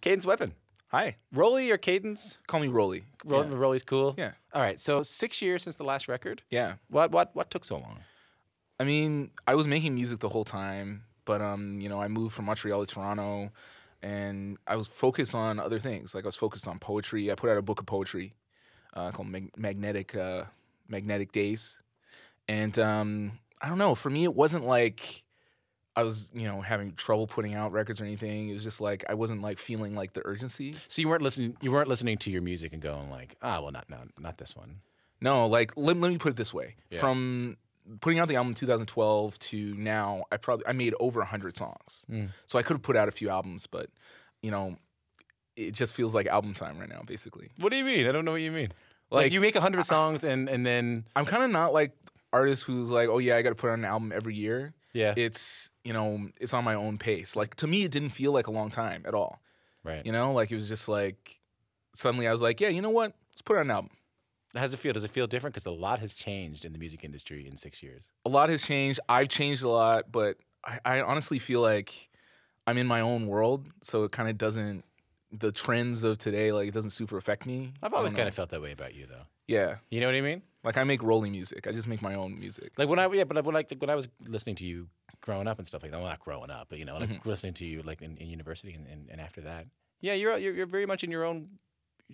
Cadence Weapon. Hi. Rowdy or Cadence? Call me Rolly. Rowdy's cool? Yeah. All right, so 6 years since the last record? Yeah. What took so long? I mean, I was making music the whole time, but you know, I moved from Montreal to Toronto, and I was focused on other things. Like I was focused on poetry. I put out a book of poetry called Magnetic Days, and I don't know. For me, it wasn't like I was, you know, having trouble putting out records or anything. It was just like I wasn't like feeling like the urgency. So you weren't listening to your music and going like, well, not this one. No, like let me put it this way. Yeah. From putting out the album in 2012 to now, I made over 100 songs. So I could have put out a few albums, but you know, it just feels like album time right now, basically. What do you mean? I don't know what you mean. Like you make 100 songs and then I'm kind of not like artist who's like, oh yeah, I got to put out an album every year. Yeah. It's, you know, it's on my own pace. Like to me, it didn't feel like a long time at all. Right. You know, like it was just like suddenly I was like, yeah, you know what? Let's put out an album. How does it feel? Does it feel different? Because a lot has changed in the music industry in 6 years. A lot has changed. I've changed a lot, but I honestly feel like I'm in my own world, so it kind of doesn't, the trends of today, like it doesn't super affect me. I've always kind of felt that way about you, though. Yeah. You know what I mean? Like I make rolling music. I just make my own music. Like when I was listening to you growing up and stuff like that. Well, not growing up, but you know, like listening to you like in university and after that. Yeah, you're very much in your own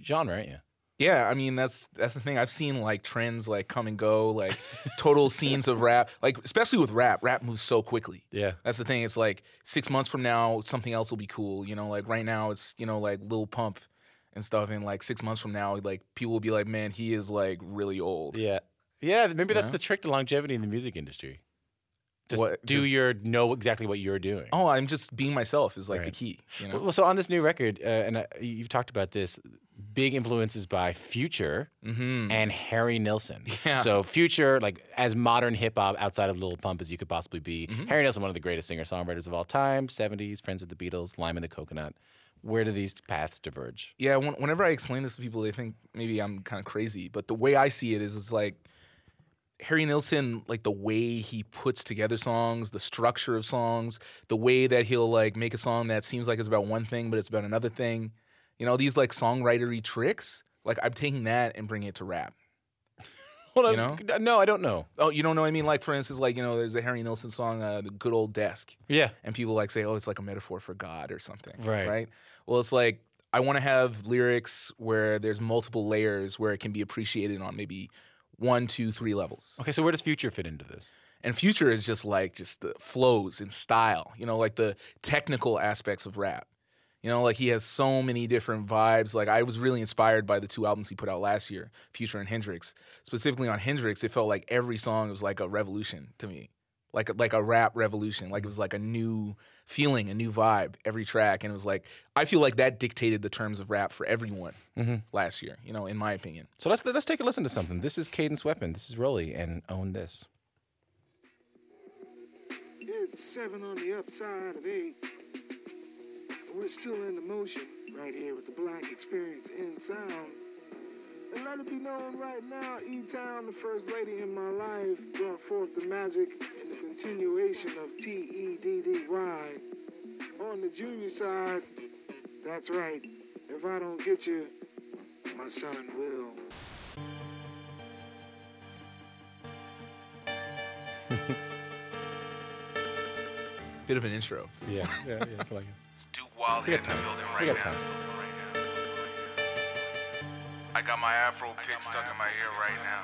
genre, aren't you? Yeah, I mean that's the thing. I've seen like trends like come and go, like total scenes of rap. Like especially with rap moves so quickly. Yeah, that's the thing. It's like 6 months from now, something else will be cool. You know, like right now it's, you know, like Lil Pump and stuff. And like 6 months from now, like people will be like, man, he is like really old. Yeah, yeah. Maybe that's the trick to longevity in the music industry. Just know exactly what you're doing. Oh, I'm just being myself is like the key. You know? Well, so on this new record, and you've talked about this, big influences by Future and Harry Nilsson. Yeah. So Future, like as modern hip hop outside of Lil Pump as you could possibly be. Harry Nilsson, one of the greatest singer-songwriters of all time, 70s, friends with the Beatles, Lime and the Coconut. Where do these paths diverge? Yeah, whenever I explain this to people, they think maybe I'm kind of crazy. But the way I see it is like, Harry Nilsson, like the way he puts together songs, the structure of songs, the way that he'll like make a song that seems like it's about one thing, but it's about another thing. You know, these like songwritery tricks, like I'm taking that and bringing it to rap. Well, you know? No, I don't know. Oh, you don't know what I mean? Like, for instance, like, you know, there's a Harry Nilsson song, The Good Old Desk. Yeah. And people like say, oh, it's like a metaphor for God or something. Right. Right? Well, it's like, I want to have lyrics where there's multiple layers where it can be appreciated on maybe 1, 2, 3 levels. Okay, so where does Future fit into this? And Future is just the flows and style, you know, like the technical aspects of rap. You know, like he has so many different vibes. Like I was really inspired by the 2 albums he put out last year, Future and Hendrix. Specifically on Hendrix, it felt like every song was like a revolution to me. Like a rap revolution. Like it was like a new feeling, a new vibe, every track. And it was like, I feel like that dictated the terms of rap for everyone last year, you know, in my opinion. So let's take a listen to something. This is Cadence Weapon. This is Rowdy, and Own This. It's 7 on the upside of 8. We're still in the motion right here with the Black Experience in Sound. And let it be known right now, E-Town, the first lady in my life, brought forth the magic and the continuation of T-E-D-D-Y. On the junior side, that's right, if I don't get you, my son will. Bit of an intro. Yeah, it's like it. It's Duke Wally in the building right now. I got my afro pick stuck in my ear right now.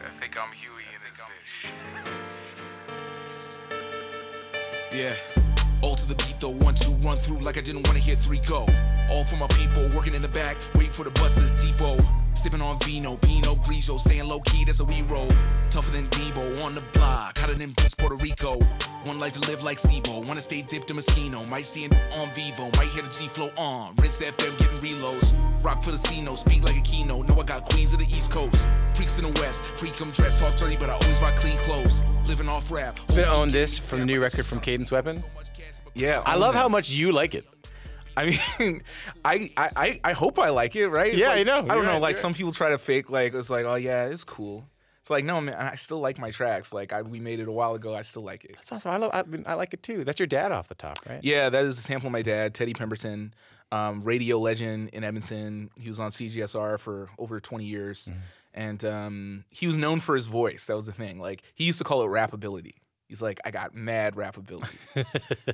I think I'm Huey in this bitch. Yeah. All to the beat though, 1, 2, run through like I didn't want to hear 3 go. All for my people, working in the back, waiting for the bus to the depot. Sipping on vino, Pinot Grigio, staying low key, that's how we roll. Tougher than Debo, on the block, hotter than Beast, Puerto Rico. One life to live like Sibo, wanna stay dipped in Moschino. Might see it on Vivo, might hear the G-Flow on. Rinse the FM, getting reloads. Rock for the C-No, speak like a keynote. Know I got queens of the East Coast. Freaks in the West, freak them dressed, talk dirty, but I always rock clean clothes. Living off rap. It's been Own This from the new record from Cadence Weapon. Yeah. I love how much you like it. I mean, I hope I like it, right? It's Yeah, like, I know. I don't know. Right, like some people try to fake, like it's like, oh yeah, it's cool. It's like, no, man, I still like my tracks. Like, we made it a while ago. I still like it. That's awesome. I like it too. That's your dad off the top, right? Yeah, that is a sample of my dad, Teddy Pemberton, radio legend in Edmonton. He was on CGSR for over 20 years. And he was known for his voice. That was the thing. Like, he used to call it rappability. He's like, I got mad rappability,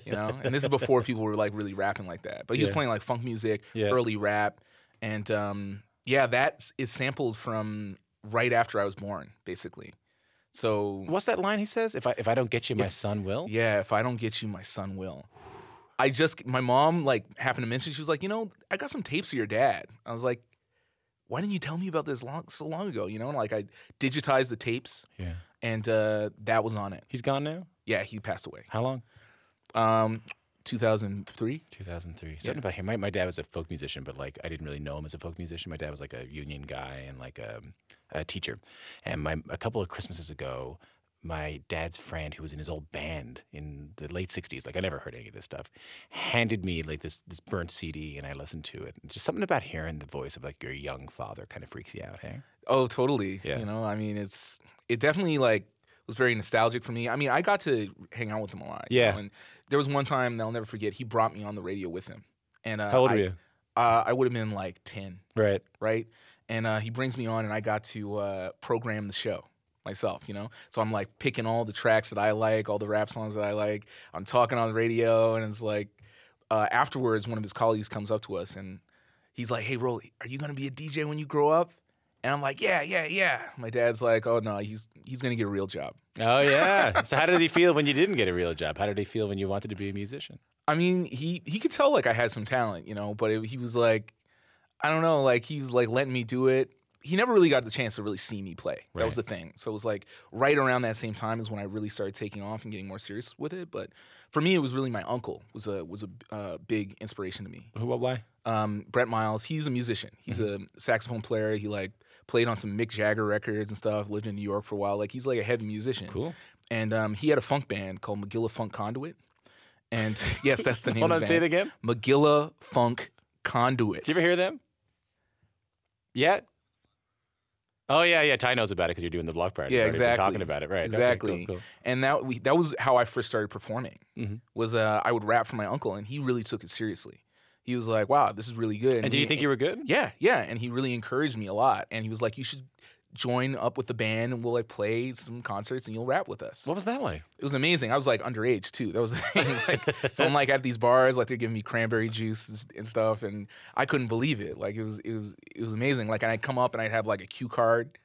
you know? And this is before people were, like, really rapping like that. But he was playing, like, funk music, early rap. And, that is sampled from right after I was born, basically. So what's that line he says? If I don't get you, my son will? Yeah, if I don't get you, my son will. My mom, like, happened to mention, she was like, you know, I got some tapes of your dad. I was like, why didn't you tell me about this so long ago? You know, and, like, I digitized the tapes. Yeah. And that was on it. He's gone now? Yeah, he passed away. How long? 2003. 2003. Something about him. My dad was a folk musician, but, like, I didn't really know him as a folk musician. My dad was, like, a union guy and, like, a teacher. And a couple of Christmases ago, my dad's friend, who was in his old band in the late 60s, like, I never heard any of this stuff, handed me, like, this burnt CD, and I listened to it. And just something about hearing the voice of, like, your young father kind of freaks you out, hey? Oh, totally. Yeah. You know, I mean, it definitely, like, was very nostalgic for me. I mean, I got to hang out with him a lot. Yeah. You know? And there was one time that I'll never forget, he brought me on the radio with him. And how old were you? I would have been, like, 10. Right. Right? And he brings me on, and I got to program the show myself, you know? So I'm, like, picking all the tracks that I like, all the rap songs that I like. I'm talking on the radio, and it's like, afterwards, one of his colleagues comes up to us, and he's like, hey, Rolly, are you going to be a DJ when you grow up? And I'm like, yeah. My dad's like, oh, no, he's going to get a real job. Oh, yeah. So how did he feel when you didn't get a real job? How did he feel when you wanted to be a musician? I mean, he could tell, like, I had some talent, you know, but he was like, I don't know, like, he was, like, letting me do it. He never really got the chance to really see me play. Right. That was the thing. So it was, like, right around that same time is when I really started taking off and getting more serious with it. But for me, it was really my uncle was a big inspiration to me. Why? Brett Miles. He's a musician. He's a saxophone player. He, like, played on some Mick Jagger records and stuff, lived in New York for a while. Like, he's, like, a heavy musician. Cool. And he had a funk band called Magilla Funk Conduit. And, yes, that's the name Hold of on, the say band. it again. Magilla Funk Conduit. Did you ever hear them? Yet? Oh, yeah. Ty knows about it because you're doing the block party. Yeah, We're exactly. talking about it, right. Exactly. Okay, cool. And that was how I first started performing, was I would rap for my uncle, and he really took it seriously. He was like, wow, this is really good. And do you think you were good? Yeah. And he really encouraged me a lot. And he was like, you should join up with the band, and we'll, like, play some concerts, and you'll rap with us. What was that like? It was amazing. I was, like, underage, too. That was the thing. Like, so I'm, like, at these bars, like, they're giving me cranberry juice and stuff, and I couldn't believe it. Like, it was amazing. Like, and I'd come up, and I'd have, like, a cue card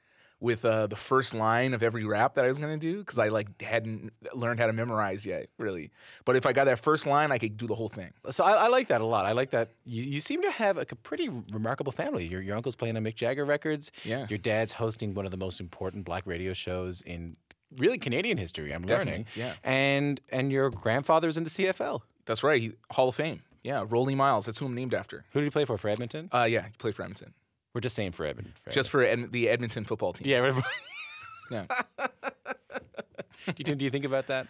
with the first line of every rap that I was going to do, because I, like, hadn't learned how to memorize yet, really. But if I got that first line, I could do the whole thing. So I like that a lot. I like that. You seem to have a pretty remarkable family. Your uncle's playing on Mick Jagger records. Yeah. Your dad's hosting one of the most important black radio shows in really Canadian history, I'm Definitely, learning. yeah. And your grandfather's in the CFL. That's right. Hall of Fame. Yeah, Rolly Miles. That's who I'm named after. Who did he play for Edmonton? Yeah, he played for Edmonton. We're just saying for Edmonton. Just for the Edmonton football team. Yeah. Yeah. Do you think about that?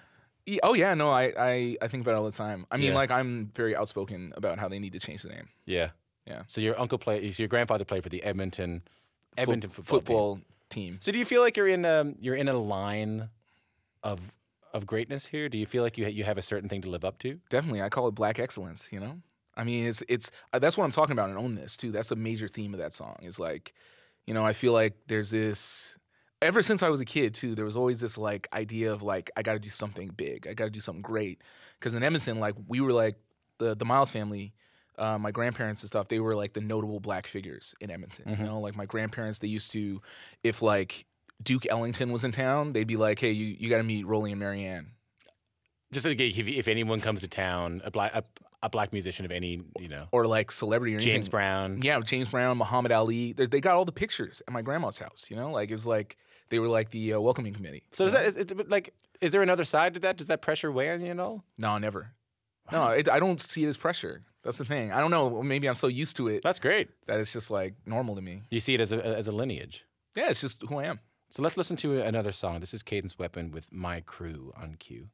Oh, yeah. No, I think about it all the time. I mean, Yeah. like, I'm very outspoken about how they need to change the name. Yeah. Yeah. So your your grandfather played for the Edmonton football team. So do you feel like you're in a line of greatness here? Do you feel like you have a certain thing to live up to? Definitely. I call it black excellence, you know? I mean, it's that's what I'm talking about in Own This, too. That's a major theme of that song. It's like, you know, I feel like there's this, ever since I was a kid, too, there was always this, like, idea of, like, I got to do something big. I got to do something great. Because in Edmonton, like, we were, like, the Miles family, my grandparents and stuff, they were, like, the notable black figures in Edmonton. You know, like, my grandparents, they used to, if, like, Duke Ellington was in town, they'd be like, hey, you got to meet Rolly and Marianne. Just like if anyone comes to town, a black musician of any, you know, or like celebrity or anything. James Brown. Yeah, James Brown, Muhammad Ali. They got all the pictures at my grandma's house. You know, like it's like they were like the welcoming committee. So is there another side to that? Does that pressure weigh on you at all? No, never. No, I don't see it as pressure. That's the thing. I don't know. Maybe I'm so used to it. That's great. That it's just like normal to me. You see it as a lineage. Yeah, it's just who I am. So let's listen to another song. This is Cadence Weapon with My Crew on cue.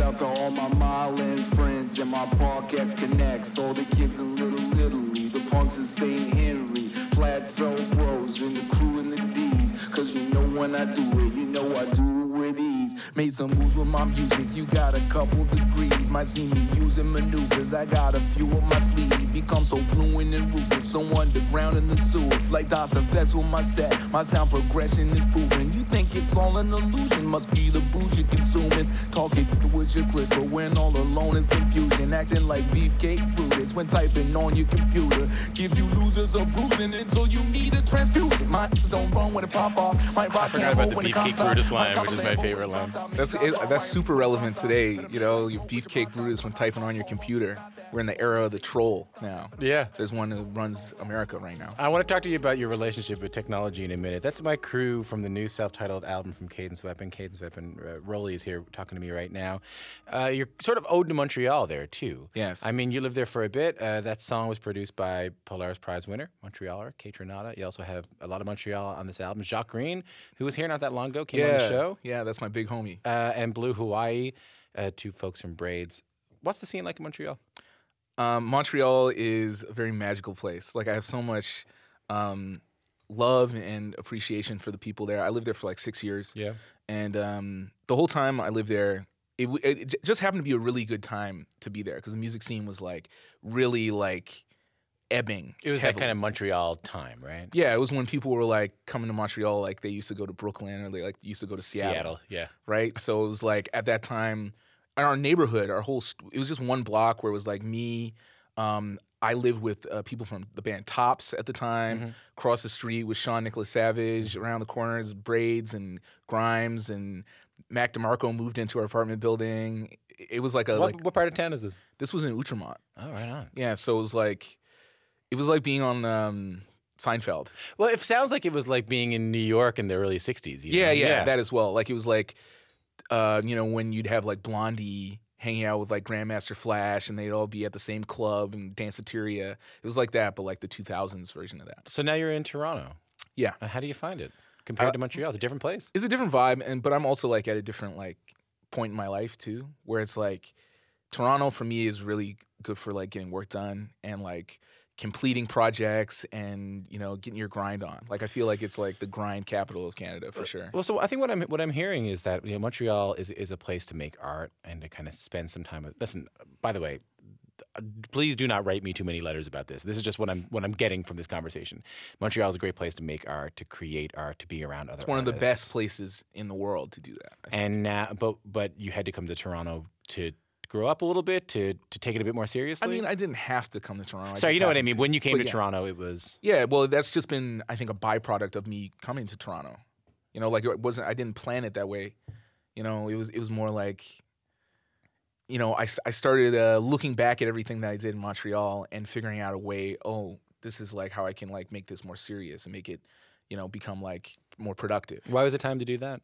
out to all my Myland friends and my Parkettes connects. All the kids in Little Italy, the punks in St. Henry, Plateau Bros, and the crew in the D's. Cause you know when I do it, you know I do it with ease. Made some moves with my music, you got a couple degrees. Might see me using maneuvers, I got a few on my sleeve. Become so fluent and ruthless, so underground in the sewer. Like DOS effects with my set, my sound progression is proven. You think it's all an illusion, must be the booze you're consuming. Talking with your clip, but when all alone is confusion. Acting like beefcake Brutus when typing on your computer. Give you losers a bruising until you need a transfusion. Mine don't run when it pop off. I forgot about the Beefcake Brutus line, which is my favorite line. That's super relevant today. You know, your beefcake Brutus when typing on your computer. We're in the era of the troll now. Yeah. There's one who runs America right now. I want to talk to you about your relationship with technology in a minute. That's my crew from the new self-titled album from Cadence Weapon. Cadence Weapon, Rowdy is here talking to me right now. You're sort of ode to Montreal there, too. Yes. I mean, you lived there for a bit. That song was produced by Polaris Prize winner, Montrealer, Kate Renata. You also have a lot of Montreal on this album. Jacques Green, who was here not that long ago, came on the show. Yeah, that's my big homie. And Blue Hawaii, two folks from Braids. What's the scene like in Montreal? Montreal is a very magical place. Like, I have so much love and appreciation for the people there. I lived there for like 6 years. Yeah. And the whole time I lived there, it just happened to be a really good time to be there because the music scene was like really like ebbing. It was heavily. that kind of Montreal time, right? Yeah, it was when people were like coming to Montreal, like they used to go to Brooklyn or they like used to go to Seattle. Yeah. Right? So it was like at that time, in our neighborhood, it was just one block where it was like me. I lived with people from the band Tops at the time. Mm-hmm. Across the street was Sean Nicholas Savage. Around the corners, Braids and Grimes and Mac DeMarco moved into our apartment building. It was like What part of town is this? This was in Outremont. Oh, right on. Yeah, so it was like being on Seinfeld. Well, it sounds like it was like being in New York in the early 60s. You know? Yeah, that as well. Like it was like, when you'd have like Blondie hanging out with like Grandmaster Flash and they'd all be at the same club and Danceteria. It was like that, but like the 2000s version of that. So now you're in Toronto. Yeah. How do you find it compared to Montreal? It's a different place. It's a different vibe, but I'm also like at a different like point in my life too, where it's like Toronto for me is really good for like getting work done and like completing projects and getting your grind on. Like I feel like it's like the grind capital of Canada for sure. Well, so I think what I'm hearing is that Montreal is a place to make art and to kind of spend some time with. Listen, by the way, please do not write me too many letters about this. This is just what I'm getting from this conversation. Montreal is a great place to make art, to create art, to be around other artists. It's one of the best places in the world to do that. And now, but you had to come to Toronto to grow up a little bit, to take it a bit more seriously? I mean, I didn't have to come to Toronto. Sorry, you know what I mean? When you came to Toronto, it was... Yeah, well, that's just been, I think, a byproduct of me coming to Toronto. Like it wasn't, I didn't plan it that way. It was more like, I started looking back at everything that I did in Montreal and figuring out a way, this is like how I can like make this more serious and make it, become like more productive. Why was it time to do that?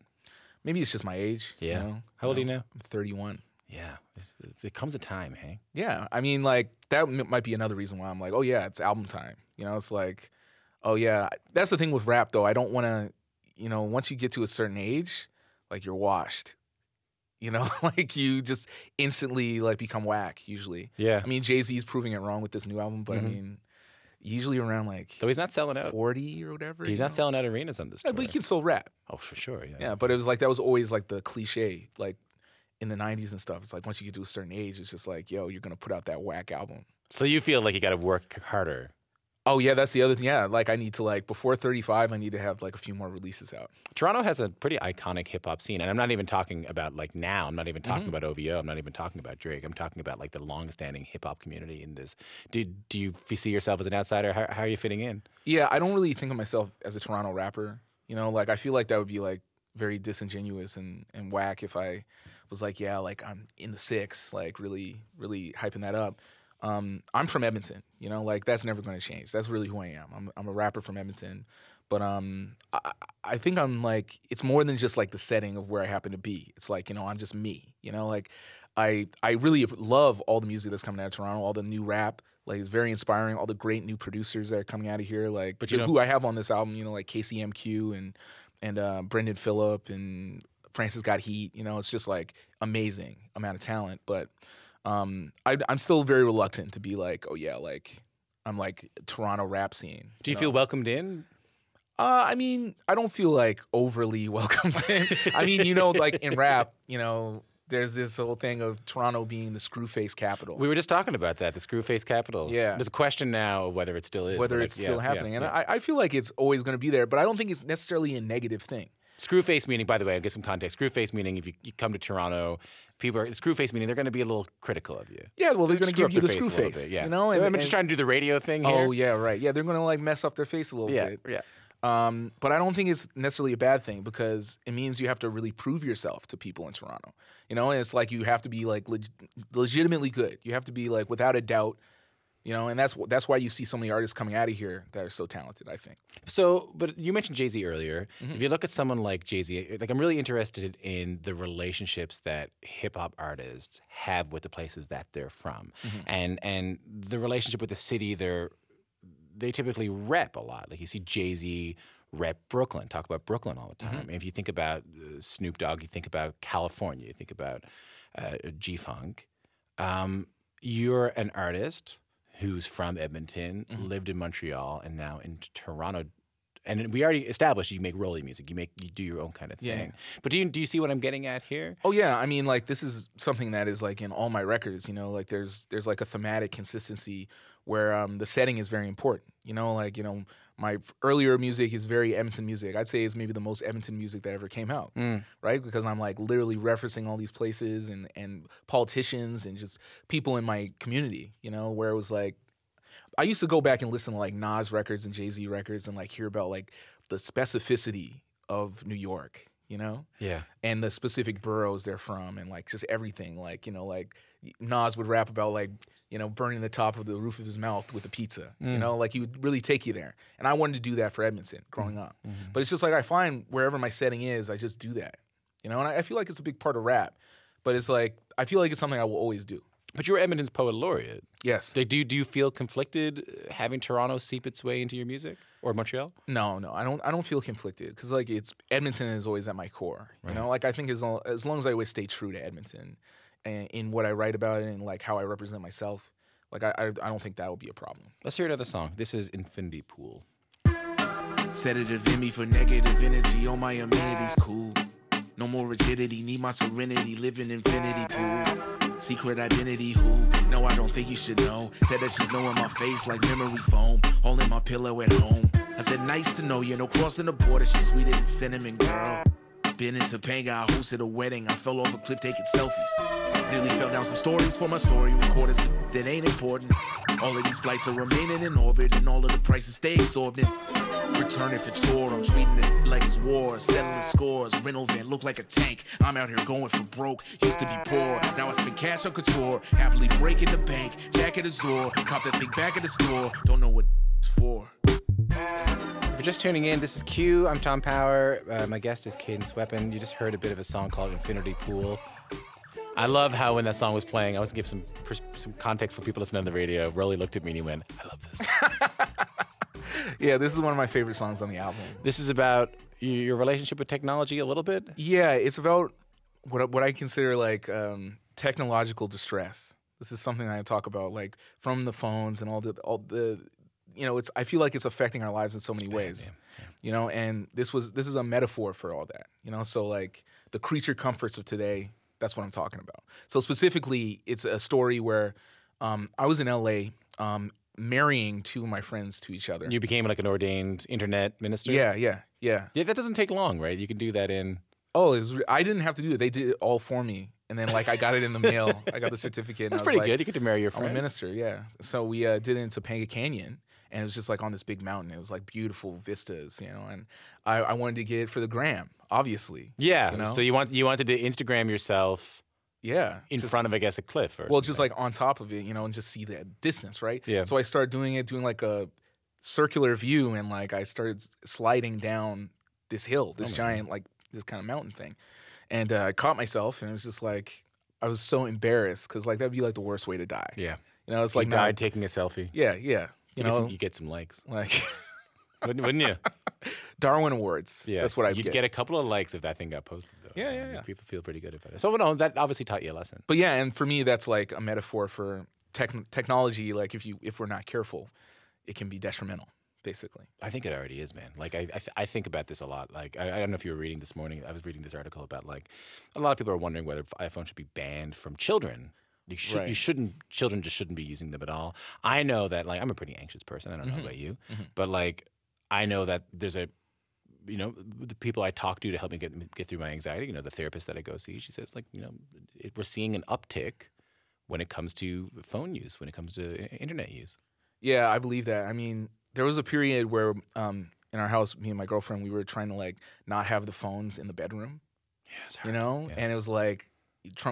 Maybe it's just my age. Yeah. How old are you now? I'm 31. Yeah, there comes a time, hey? Yeah, I mean, like, that might be another reason why I'm like, oh, yeah, it's album time. It's like, oh, yeah. That's the thing with rap, though. I don't want to, once you get to a certain age, like, you're washed. Like, you just instantly, like, become whack, usually. Yeah. I mean, Jay-Z's proving it wrong with this new album, but, I mean, usually around, like, so he's not selling out 40 or whatever. He's not selling out arenas on this tour. But he can still rap. Oh, for sure, yeah. Yeah, but it was like, that was always, like, the cliche, like, in the 90s and stuff. It's like once you get to a certain age, it's just like, yo, you're going to put out that whack album. So you feel like you got to work harder. Oh, yeah, that's the other thing. Yeah, like I need to like, before 35, I need to have like a few more releases out. Toronto has a pretty iconic hip-hop scene. And I'm not even talking about like now. I'm not even talking about OVO. I'm not even talking about Drake. I'm talking about like the long-standing hip-hop community in this. Do you see yourself as an outsider? How are you fitting in? Yeah, I don't really think of myself as a Toronto rapper. Like I feel like that would be like very disingenuous and whack if I was like, yeah, like I'm in the six, like really, really hyping that up. I'm from Edmonton, like that's never going to change. That's really who I am. I'm a rapper from Edmonton, but I think I'm like, it's more than just like the setting of where I happen to be. It's like, I'm just me, like I really love all the music that's coming out of Toronto, all the new rap. Like it's very inspiring. All the great new producers that are coming out of here, like, but who I have on this album, like KCMQ and Brendan Phillip and Francis Got Heat. You know, it's just like amazing amount of talent. But I'm still very reluctant to be like, oh yeah, like I'm like Toronto rap scene. Do you feel welcomed in? I mean, I don't feel like overly welcomed in. I mean, you know, like in rap, you know, there's this whole thing of Toronto being the screwface capital. We were just talking about that, the screwface capital. Yeah. There's a question now of whether it still is. Whether but it's still happening. And I feel like it's always going to be there, but I don't think it's necessarily a negative thing. Screwface meaning, by the way, I'll get some context. Screwface meaning if you come to Toronto, people are screwface meaning they're going to be a little critical of you. Yeah, well, they're going to Screw give you the up their face a little screwface. bit, yeah. You know, I'm just trying to do the radio thing here. Oh yeah, right. Yeah, they're going to like mess up their face a little bit. Yeah. But I don't think it's necessarily a bad thing because it means you have to really prove yourself to people in Toronto. You know, and it's like you have to be like legitimately good. You have to be like without a doubt. You know, and that's why you see so many artists coming out of here that are so talented, I think. So, but you mentioned Jay-Z earlier. If you look at someone like Jay-Z, like I'm really interested in the relationships that hip-hop artists have with the places that they're from. And the relationship with the city they typically rep a lot. Like you see Jay-Z rep Brooklyn, talk about Brooklyn all the time. And if you think about Snoop Dogg, you think about California, you think about G-Funk. You're an artist who's from Edmonton, lived in Montreal, and now in Toronto. And we already established you make Rowdy music. You do your own kind of thing. Yeah. But do you see what I'm getting at here? Oh yeah, I mean like this is something that is like in all my records, you know, like there's like a thematic consistency where the setting is very important. You know, like, you know, my earlier music is very Edmonton music. I'd say it's maybe the most Edmonton music that ever came out, right? Because I'm like literally referencing all these places and politicians and just people in my community, you know, where it was like, I used to go back and listen to like Nas records and Jay-Z records and like hear about like the specificity of New York, you know? Yeah. And the specific boroughs they're from and like just everything. Like, you know, like Nas would rap about like, you know, burning the top of the roof of his mouth with a pizza. You know, like he would really take you there. And I wanted to do that for Edmonton growing up. But it's just like I find wherever my setting is, I just do that. You know, and I feel like it's a big part of rap. But it's like, I feel like it's something I will always do. But you're Edmonton's poet laureate. Yes. Like, do you feel conflicted having Toronto seep its way into your music or Montreal? No, I don't feel conflicted because like it's Edmonton is always at my core. You know, like I think as long as I always stay true to Edmonton and in what I write about and like how I represent myself, like I don't think that will be a problem. Let's hear another song. This is Infinity Pool. Sedative in me for negative energy, all my amenities cool. No more rigidity, need my serenity, live in infinity pool. Secret identity, who? No, I don't think you should know. Said that she's knowing my face like memory foam. All in my pillow at home. I said, nice to know you, no crossing the border. She's sweeter than cinnamon, girl. Been in Topanga, I hosted a wedding. I fell off a cliff taking selfies. Nearly fell down some stories for my story recorders that ain't important. All of these flights are remaining in orbit, and all of the prices stay exorbitant. Returning for tour, I'm treating it like it's war. Settling scores, rental van look like a tank. I'm out here going for broke, used to be poor. Now I spend cash on couture, happily breaking the bank. Jack at the door, cop that thing back at the store. Don't know what it's for. If you're just tuning in, this is Q. I'm Tom Power. My guest is Cadence Weapon. You just heard a bit of a song called Infinity Pool. I love how when that song was playing, I was going to give some context for people listening on the radio. Rolly looked at me and he went, I love this. Yeah, this is one of my favorite songs on the album. This is about your relationship with technology a little bit? Yeah, it's about what I consider like technological distress. This is something that I talk about, like from the phones and all the you know, I feel like it's affecting our lives in so many ways. Yeah. You know, and this is a metaphor for all that. You know, so like the creature comforts of today, that's what I'm talking about. So specifically, it's a story where I was in LA marrying two of my friends to each other. You became like an ordained internet minister? Yeah. Yeah, that doesn't take long, right? You can do that in... Oh, I didn't have to do it. They did it all for me. And then like I got it in the mail. I got the certificate. That's and I was pretty like, good. You get to marry your friends. I'm a minister, yeah. So we did it in Topanga Canyon. And it was just like on this big mountain. It was like beautiful vistas, you know. And I wanted to get it for the gram, obviously. Yeah. You know? So you wanted to Instagram yourself... Yeah. In front of, I guess, a cliff or well, something. just like on top of it, you know, and just see the distance, right? Yeah. So I started doing like a circular view and like I started sliding down this hill, this giant, like this kind of mountain thing. And I caught myself and it was just like, I was so embarrassed because like that'd be like the worst way to die. Yeah. You know, it's like you died taking a selfie. Yeah. You know, you get some likes. like Wouldn't you? Darwin Awards. Yeah, That's what I'd You'd get a couple of likes if that thing got posted, though. Yeah. People feel pretty good about it. So no, that obviously taught you a lesson. But yeah, and for me, that's like a metaphor for technology. Like if we're not careful, it can be detrimental, basically. I think it already is, man. Like I think about this a lot. Like I don't know if you were reading this morning. I was reading this article about like a lot of people are wondering whether iPhone should be banned from children. Right. You shouldn't. Children just shouldn't be using them at all. I know that. Like I'm a pretty anxious person. I don't know about you, but like I know that there's the people I talk to help me get through my anxiety. The therapist that I go see, she says like we're seeing an uptick when it comes to phone use, when it comes to internet use. Yeah, I believe that. I mean, there was a period where in our house, me and my girlfriend, we were trying to like not have the phones in the bedroom. Yeah, it's hard. Yeah. And it was like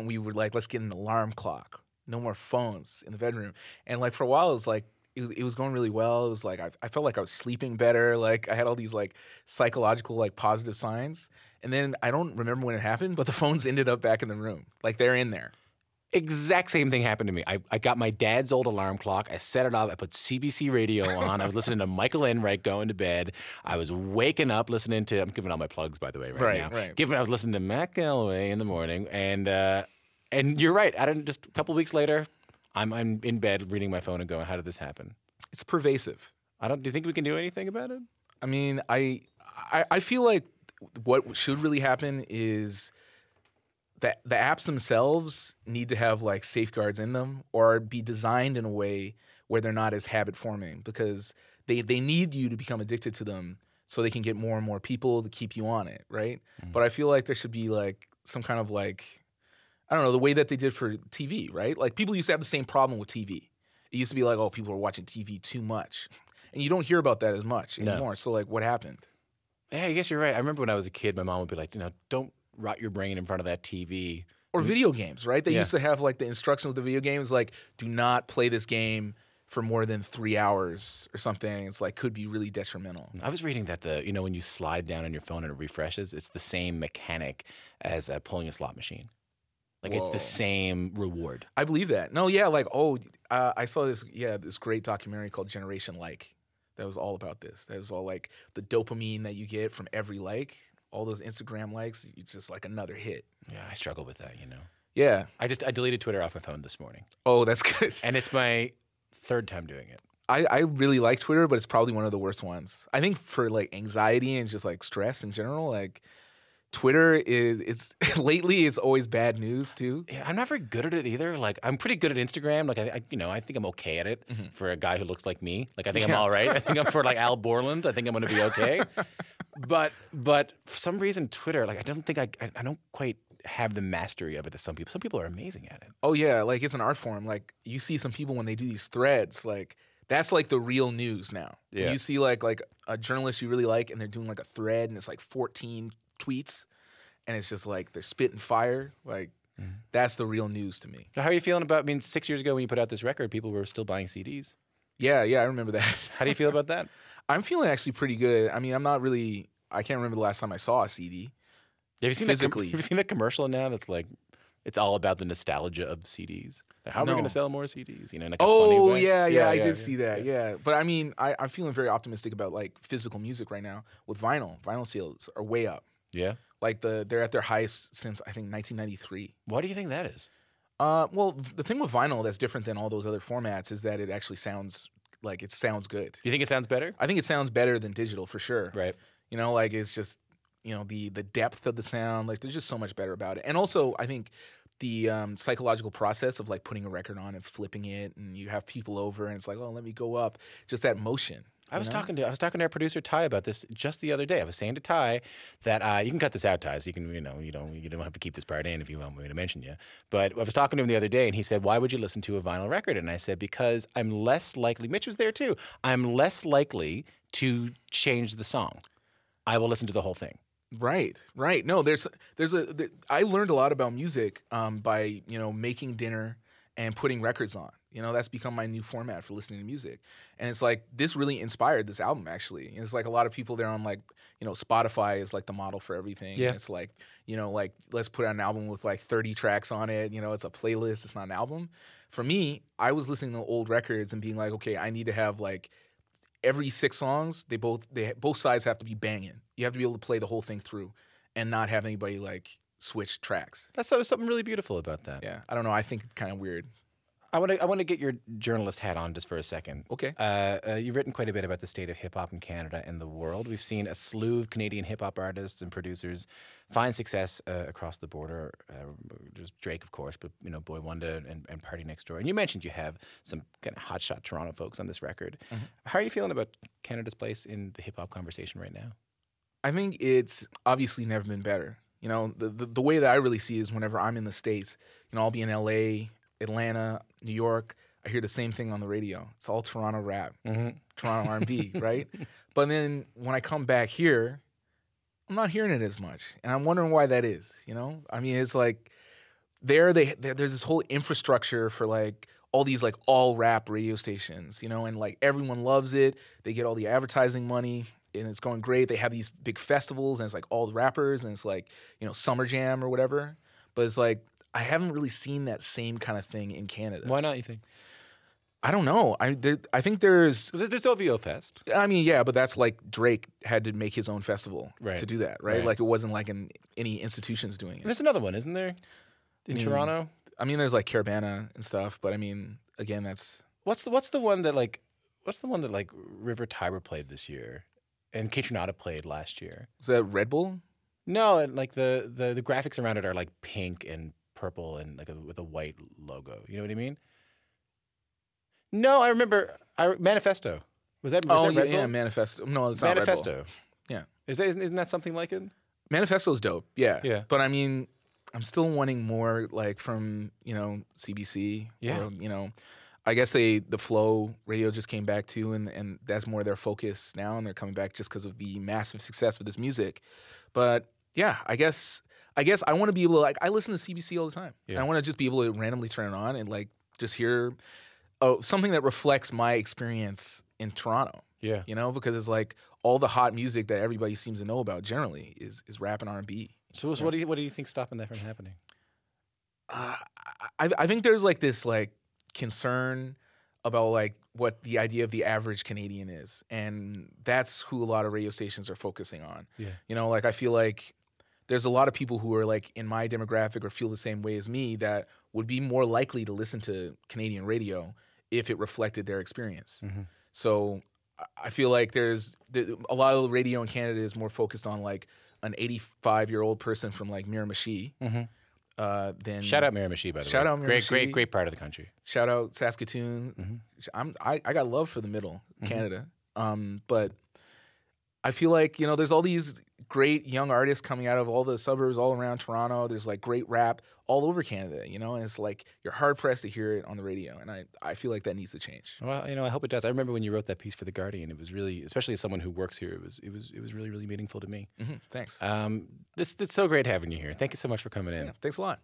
we were like, let's get an alarm clock. No more phones in the bedroom. And like for a while, it was like it was going really well. It was like I felt like I was sleeping better. Like I had all these like psychological like positive signs. And then I don't remember when it happened, but the phones ended up back in the room. Like they're in there. Exact same thing happened to me. I got my dad's old alarm clock. I set it up. I put CBC radio on. I was listening to Michael Enright going to bed. I was waking up listening to. I'm giving all my plugs, by the way, right now. Right. I was listening to Matt Galloway in the morning, and you're right. Just a couple weeks later, I'm in bed reading my phone and going, "How did this happen?" It's pervasive. Do you think we can do anything about it? I mean, I feel like what should really happen is that the apps themselves need to have like safeguards in them or be designed in a way where they're not as habit forming because they need you to become addicted to them so they can get more and more people to keep you on it, right? But I feel like there should be like some kind of like, I don't know, the way that they did for TV, right? Like people used to have the same problem with TV. It used to be like, oh, people are watching TV too much. And you don't hear about that as much anymore. So like what happened? Yeah, I guess you're right. I remember when I was a kid, my mom would be like, don't rot your brain in front of that TV. Or video games, right? They used to have like the instructions with the video games, like do not play this game for more than 3 hours or something. It's like could be really detrimental. I was reading that when you slide down on your phone and it refreshes, it's the same mechanic as pulling a slot machine. Like it's the same reward. I believe that. No, yeah, like I saw this great documentary called Generation Like that was all about this. That was all like the dopamine that you get from every like. All those Instagram likes, it's just like another hit. Yeah, I struggle with that, Yeah. I deleted Twitter off my phone this morning. Oh, that's good. And it's my third time doing it. I really like Twitter, but it's probably one of the worst ones. I think for like anxiety and just like stress in general, like Twitter is lately it's always bad news too. Yeah, I'm not very good at it either. Like I'm pretty good at Instagram. Like I think I'm okay at it for a guy who looks like me. Like I think I'm all right. I think I'm for like Al Borland. I think I'm going to be okay. But for some reason Twitter, like I don't quite have the mastery of it that some people. Some people are amazing at it. Oh yeah, like it's an art form. Like you see some people when they do these threads, like that's like the real news now. Yeah. You see like a journalist you really like, and they're doing like a thread, and it's like 14 tweets, and it's just like they're spitting fire. Like that's the real news to me. So how are you feeling about? 6 years ago when you put out this record, people were still buying CDs. Yeah, I remember that. How do you feel about that? I'm feeling actually pretty good. I mean, I can't remember the last time I saw a CD. Have you seen physically? Have you seen that commercial now? That's like, it's all about the nostalgia of CDs. Like, how are we going to sell more CDs? In like a funny way. Yeah, I did see that. Yeah, but I mean, I'm feeling very optimistic about like physical music right now with vinyl. Vinyl sales are way up. Yeah, like they're at their highest since I think 1993. Why do you think that is? Well, the thing with vinyl that's different than all those other formats is that it actually sounds good. Do you think it sounds better? I think it sounds better than digital for sure. Right. Like it's just the depth of the sound. Like there's just so much better about it. And also I think the psychological process of like putting a record on and flipping it, and you have people over, and it's like, oh, let me go up. Just that motion. I was talking to our producer Ty about this just the other day. I was saying to Ty that you can cut this out, Ty. So you can you don't have to keep this part in if you want me to mention you. But I was talking to him the other day, and he said, "Why would you listen to a vinyl record?" And I said, "Because I'm less likely." Mitch was there too. I'm less likely to change the song. I will listen to the whole thing. Right. No, I learned a lot about music by making dinner and putting records on. That's become my new format for listening to music. And it's like this really inspired this album actually. And it's like a lot of people there on like, Spotify is like the model for everything. Yeah. And it's like, like let's put out an album with like 30 tracks on it. It's a playlist, it's not an album. For me, I was listening to old records and being like, okay, I need to have like every 6 songs, both sides have to be banging. You have to be able to play the whole thing through and not have anybody like switch tracks. There's something really beautiful about that. Yeah, I don't know. I think it's kind of weird. I want to get your journalist hat on just for a second. Okay. You've written quite a bit about the state of hip hop in Canada and the world. We've seen a slew of Canadian hip hop artists and producers find success across the border. There's Drake, of course, but Boy Wonder and Party Next Door. And you mentioned you have some kind of hotshot Toronto folks on this record. Mm-hmm. How are you feeling about Canada's place in the hip hop conversation right now? I think it's obviously never been better. The way that I really see it is whenever I'm in the States, I'll be in LA, Atlanta, New York. I hear the same thing on the radio. It's all Toronto rap, Toronto R&B, right? But then when I come back here, I'm not hearing it as much, and I'm wondering why that is. I mean, it's like there's this whole infrastructure for like all these like all rap radio stations, and like everyone loves it. They get all the advertising money, and it's going great. They have these big festivals, and it's like all the rappers, and it's like Summer Jam or whatever. But it's like I haven't really seen that same kind of thing in Canada. Why not, you think? I don't know. I think there's OVO Fest. I mean, yeah, but that's like Drake had to make his own festival to do that, right? Like it wasn't like any institutions doing it. And there's another one, isn't there? In Toronto? I mean, there's like Caravana and stuff, but I mean, again, that's what's the one that River Tiber played this year and Kaytranada played last year? Was that Red Bull? No, and like the graphics around it are like pink and purple and like with a white logo. You know what I mean? No, I remember. Manifesto. Was that Red Bull? Yeah, Manifesto. No, it's not Manifesto. Red Bull. Yeah. Isn't that something like it? Manifesto's dope. Yeah. Yeah. But I mean, I'm still wanting more like from, CBC. Yeah. Or, I guess the Flow radio just came back too, and that's more their focus now, and they're coming back just because of the massive success of this music. But yeah, I guess I want to be able to I listen to CBC all the time. Yeah. And I want to just be able to randomly turn it on and like just hear something that reflects my experience in Toronto. Yeah. Because it's like all the hot music that everybody seems to know about generally is rap and R&B. So what do you think stopping that from happening? I think there's like this like concern about like what the idea of the average Canadian is, and that's who a lot of radio stations are focusing on. Yeah. Like I feel like there's a lot of people who are like in my demographic or feel the same way as me that would be more likely to listen to Canadian radio if it reflected their experience. Mm-hmm. So I feel like there's a lot of the radio in Canada is more focused on like an 85-year-old person from like Miramichi. Mm-hmm. Then shout out Miramichi, by the way. Shout out Miramichi. Great part of the country. Shout out Saskatoon. Mm-hmm. I got love for the middle, Canada. But I feel like, there's all these great young artists coming out of all the suburbs all around Toronto. There's like great rap all over Canada, and it's like you're hard pressed to hear it on the radio. And I feel like that needs to change. Well, I hope it does. I remember when you wrote that piece for The Guardian, it was really, especially as someone who works here, it was really, really meaningful to me. Mm-hmm. Thanks. It's so great having you here. Thank you so much for coming in. Yeah, thanks a lot.